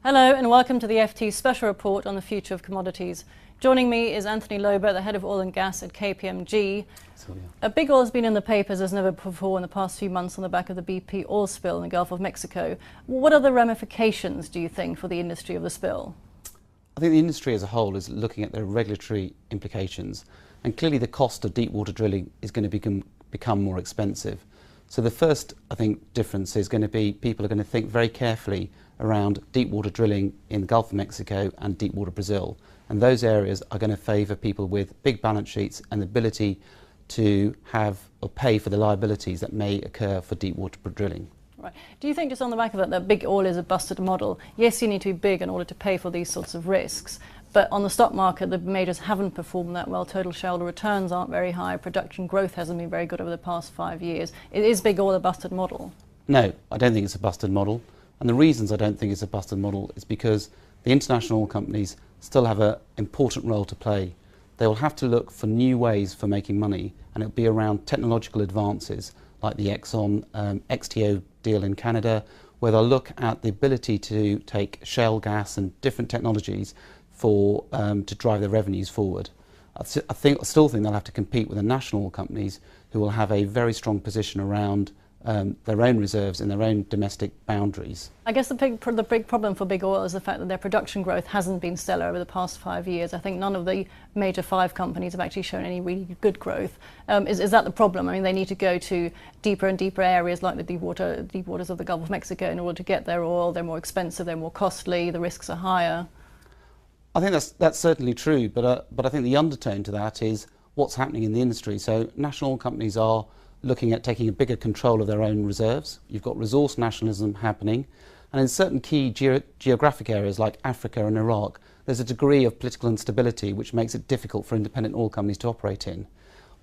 Hello and welcome to the FT's special report on the future of commodities. Joining me is Anthony Lober, the head of oil and gas at KPMG. Big oil has been in the papers as never before in the past few months on the back of the BP oil spill in the Gulf of Mexico. What are the ramifications, do you think, for the industry of the spill? I think the industry as a whole is looking at the regulatory implications, and clearly the cost of deep water drilling is going to become more expensive. So the first, I think, difference is going to be people are going to think very carefully around deep water drilling in the Gulf of Mexico and deep water Brazil. And those areas are going to favour people with big balance sheets and the ability to have or pay for the liabilities that may occur for deep water drilling. Right. Do you think, just on the back of that big oil is a busted model? Yes, you need to be big in order to pay for these sorts of risks. But on the stock market, the majors haven't performed that well. Total shareholder returns aren't very high. Production growth hasn't been very good over the past 5 years. Is big oil a busted model? No, I don't think it's a busted model. And the reasons I don't think it's a busted model is because the international oil companies still have an important role to play. They will have to look for new ways for making money, and it'll be around technological advances like the Exxon XTO deal in Canada, where they'll look at the ability to take shale gas and different technologies for to drive their revenues forward. I still think they'll have to compete with the national oil companies who will have a very strong position around their own reserves in their own domestic boundaries. I guess the big problem for big oil is the fact that their production growth hasn't been stellar over the past 5 years. I think none of the major 5 companies have actually shown any really good growth. Is that the problem? I mean, they need to go to deeper and deeper areas like the deep waters of the Gulf of Mexico in order to get their oil. They're more expensive, they're more costly, the risks are higher. I think that's certainly true, but I think the undertone to that is what's happening in the industry. So national oil companies are looking at taking a bigger control of their own reserves. You've got resource nationalism happening, and in certain key geographic areas like Africa and Iraq, there's a degree of political instability which makes it difficult for independent oil companies to operate in.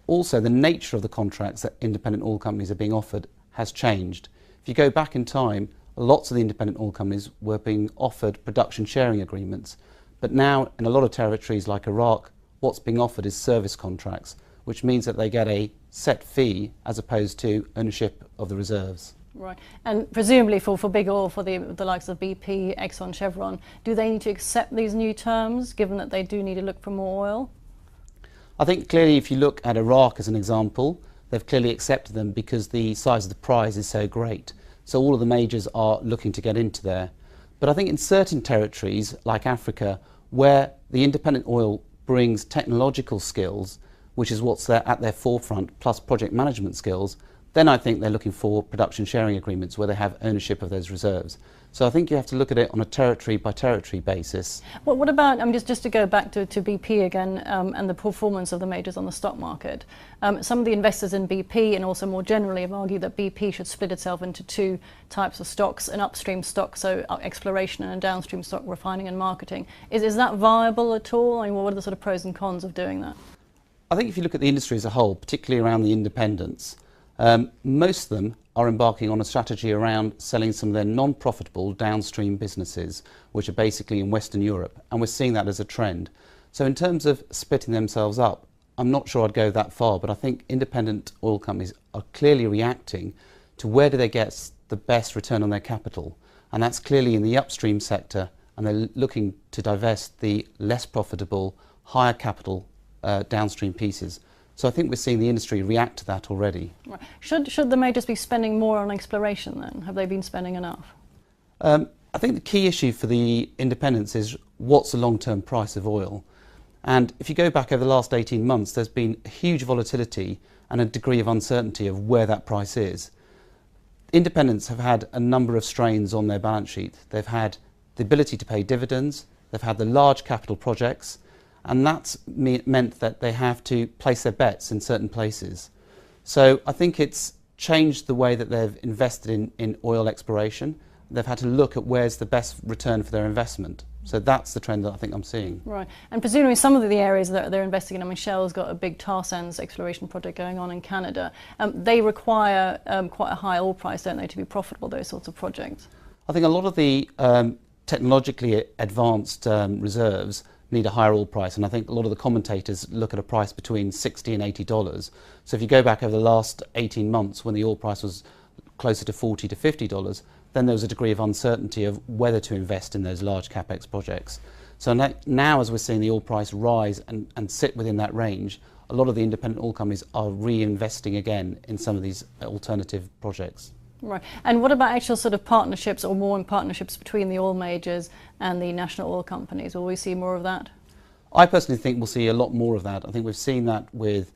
Also, the nature of the contracts that independent oil companies are being offered has changed. If you go back in time, lots of the independent oil companies were being offered production sharing agreements, but now in a lot of territories like Iraq, what's being offered is service contracts, which means that they get a set fee as opposed to ownership of the reserves. Right. And presumably for big oil, for the likes of BP, Exxon, Chevron, do they need to accept these new terms, given that they do need to look for more oil? I think clearly if you look at Iraq as an example, they've clearly accepted them because the size of the prize is so great. So all of the majors are looking to get into there. But I think in certain territories like Africa, where the independent oil brings technological skills, which is what's at their forefront, plus project management skills, then I think they're looking for production sharing agreements where they have ownership of those reserves. So I think you have to look at it on a territory by territory basis. Well, what about, just to go back to BP again and the performance of the majors on the stock market. Some of the investors in BP and also more generally have argued that BP should split itself into 2 types of stocks, an upstream stock, so exploration, and a downstream stock, refining and marketing. Is that viable at all? I mean, what are the sort of pros and cons of doing that? I think if you look at the industry as a whole, particularly around the independents, most of them are embarking on a strategy around selling some of their non-profitable downstream businesses, which are basically in Western Europe, and we're seeing that as a trend. So in terms of splitting themselves up, I'm not sure I'd go that far, but I think independent oil companies are clearly reacting to where do they get the best return on their capital, and that's clearly in the upstream sector, and they're looking to divest the less profitable, higher capital downstream pieces. So I think we're seeing the industry react to that already. Right. Should the majors be spending more on exploration then? Have they been spending enough? I think the key issue for the independents is what's the long-term price of oil? And if you go back over the last 18 months, there's been huge volatility and a degree of uncertainty of where that price is. Independents have had a number of strains on their balance sheet. They've had the ability to pay dividends, they've had the large capital projects, and that's meant that they have to place their bets in certain places. So I think it's changed the way that they've invested in oil exploration. They've had to look at where's the best return for their investment. So that's the trend that I think I'm seeing. Right. And presumably some of the areas that they're investing in, Shell's got a big tar sands exploration project going on in Canada. They require quite a high oil price, don't they, to be profitable, those sorts of projects? I think a lot of the technologically advanced reserves need a higher oil price, and I think a lot of the commentators look at a price between $60 and $80. So if you go back over the last 18 months when the oil price was closer to $40 to $50, then there was a degree of uncertainty of whether to invest in those large capex projects. So now as we're seeing the oil price rise and sit within that range, a lot of the independent oil companies are reinvesting again in some of these alternative projects. Right. And what about actual sort of partnerships or more in partnerships between the oil majors and the national oil companies? Will we see more of that? I personally think we'll see a lot more of that. I think we've seen that with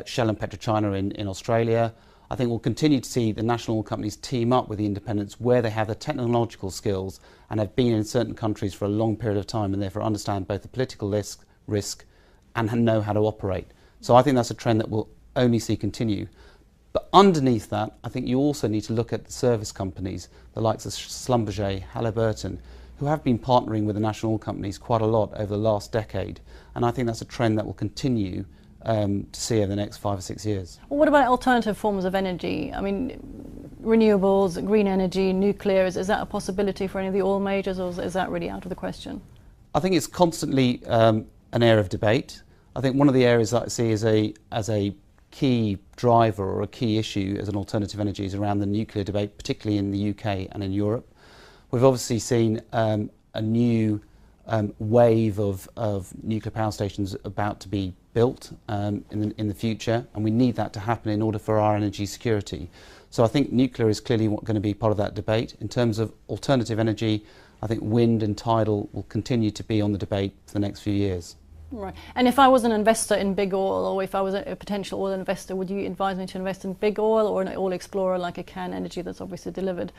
Shell and PetroChina in Australia. I think we'll continue to see the national oil companies team up with the independents where they have the technological skills and have been in certain countries for a long period of time and therefore understand both the political risk and know how to operate. So I think that's a trend that we'll only see continue. But underneath that, I think you also need to look at the service companies, the likes of Schlumberger, Halliburton, who have been partnering with the national oil companies quite a lot over the last decade. And I think that's a trend that will continue to see over the next 5 or 6 years. Well, what about alternative forms of energy? I mean, renewables, green energy, nuclear, is that a possibility for any of the oil majors, or is that really out of the question? I think it's constantly an area of debate. I think one of the areas that I see as a key driver or a key issue as an alternative energy is around the nuclear debate, particularly in the UK and in Europe. We've obviously seen a new wave of nuclear power stations about to be built in the future, and we need that to happen in order for our energy security. So I think nuclear is clearly going to be part of that debate. In terms of alternative energy, I think wind and tidal will continue to be on the debate for the next few years. Right. And if I was an investor in big oil, or if I was a potential oil investor, would you advise me to invest in big oil or an oil explorer like a Can Energy that's obviously delivered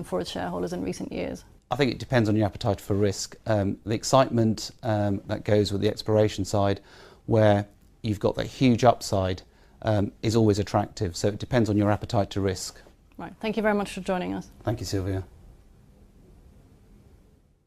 for its shareholders in recent years? I think it depends on your appetite for risk. The excitement that goes with the exploration side, where you've got that huge upside, is always attractive. So it depends on your appetite to risk. Right. Thank you very much for joining us. Thank you, Sylvia.